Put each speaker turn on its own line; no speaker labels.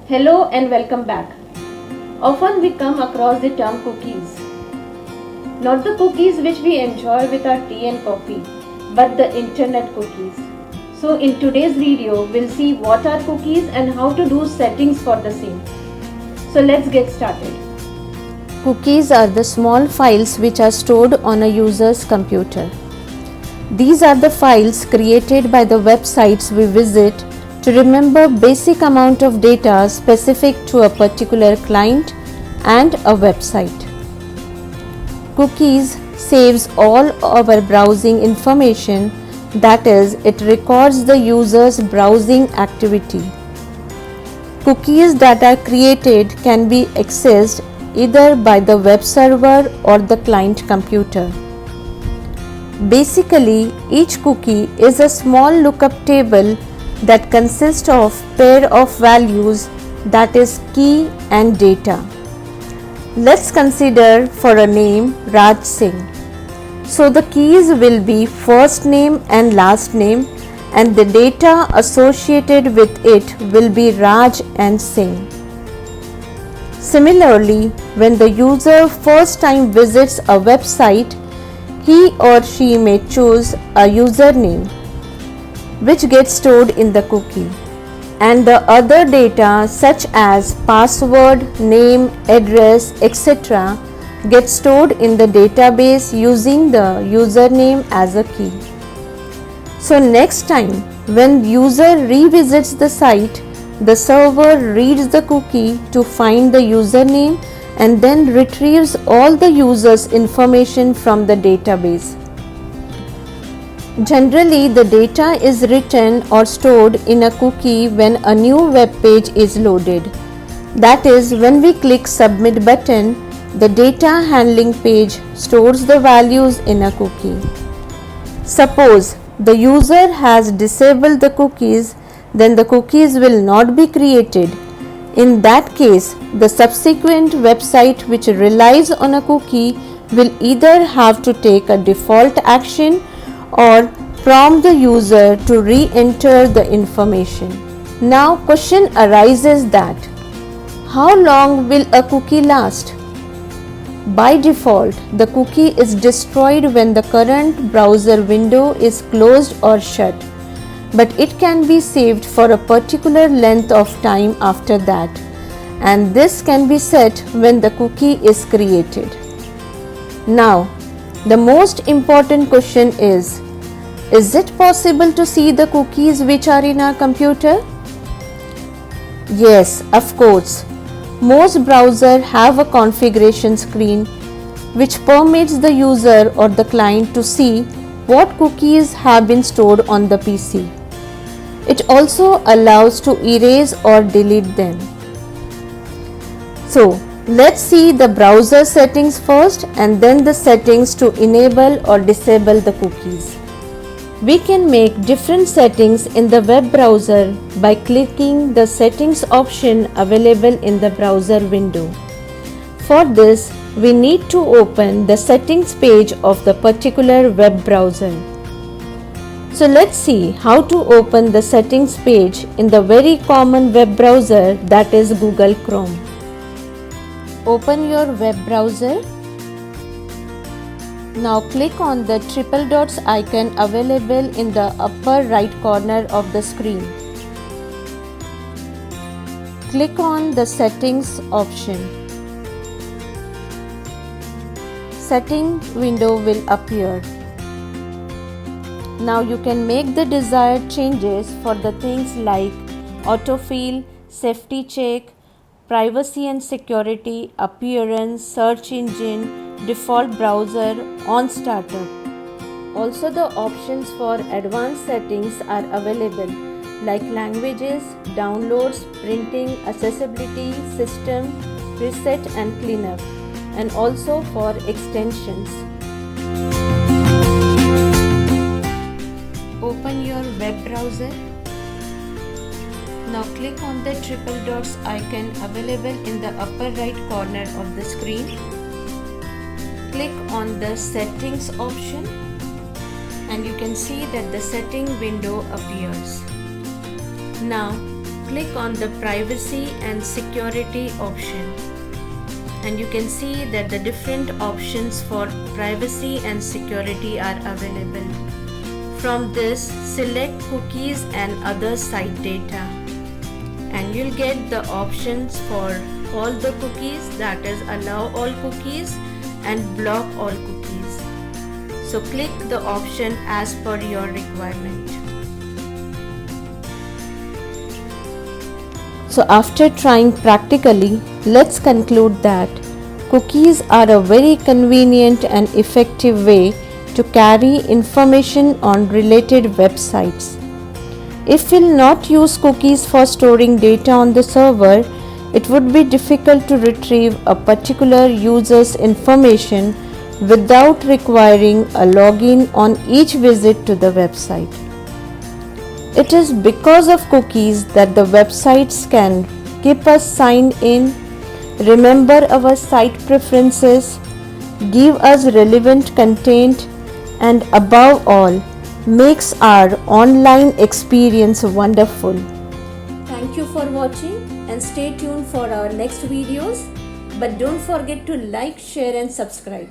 Hello and welcome back. Often we come across the term cookies. Not the cookies which we enjoy with our tea and coffee, but the internet cookies. So in today's video, we'll see what are cookies and how to do settings for the same. So let's get started.
Cookies are the small files which are stored on a user's computer. These are the files created by the websites we visit to remember basic amount of data specific to a particular client and a website. Cookies saves all our browsing information, that is, it records the user's browsing activity. Cookies that are created can be accessed either by the web server or the client computer. Basically, each cookie is a small lookup table that consists of pair of values, that is key and data. Let's consider for a name Raj Singh. So the keys will be first name and last name, and the data associated with it will be Raj and Singh. Similarly, when the user first time visits a website, he or she may choose a username which gets stored in the cookie, and the other data such as password, name, address, etc. gets stored in the database using the username as a key. So next time when user revisits the site, the server reads the cookie to find the username and then retrieves all the user's information from the database. Generally, the data is written or stored in a cookie when a new web page is loaded. That is, when we click Submit button, the data handling page stores the values in a cookie. Suppose the user has disabled the cookies, then the cookies will not be created. In that case, the subsequent website which relies on a cookie will either have to take a default action or prompt the user to re-enter the information. Now question arises that how long will a cookie last? By default, the cookie is destroyed when the current browser window is closed or shut, but it can be saved for a particular length of time after that, and this can be set when the cookie is created. Now, the most important question is it possible to see the cookies which are in our computer? Yes, of course. Most browsers have a configuration screen which permits the user or the client to see what cookies have been stored on the PC. It also allows to erase or delete them. So, let's see the browser settings first and then the settings to enable or disable the cookies. We can make different settings in the web browser by clicking the settings option available in the browser window. For this, we need to open the settings page of the particular web browser. So let's see how to open the settings page in the very common web browser, that is Google Chrome. Open your web browser. Now click on the triple dots icon available in the upper right corner of the screen. Click on the settings option. Setting window will appear. Now you can make the desired changes for the things like autofill, safety check, privacy and security, appearance, search engine, default browser, on startup. Also the options for advanced settings are available like languages, downloads, printing, accessibility, system, reset and cleanup, and also for extensions. Open your web browser. Now click on the triple dots icon available in the upper right corner of the screen. Click on the settings option and you can see that the setting window appears. Now click on the privacy and security option, and you can see that the different options for privacy and security are available. From this, select cookies and other site data, and you'll get the options for all the cookies, that is allow all cookies and block all cookies. So click the option as per your requirement. So after trying practically, let's conclude that cookies are a very convenient and effective way to carry information on related websites. If we'll not use cookies for storing data on the server, it would be difficult to retrieve a particular user's information without requiring a login on each visit to the website. It is because of cookies that the websites can keep us signed in, remember our site preferences, give us relevant content, and above all, makes our online experience wonderful. Thank you for watching and stay tuned for our next videos. But don't forget to like, share and subscribe.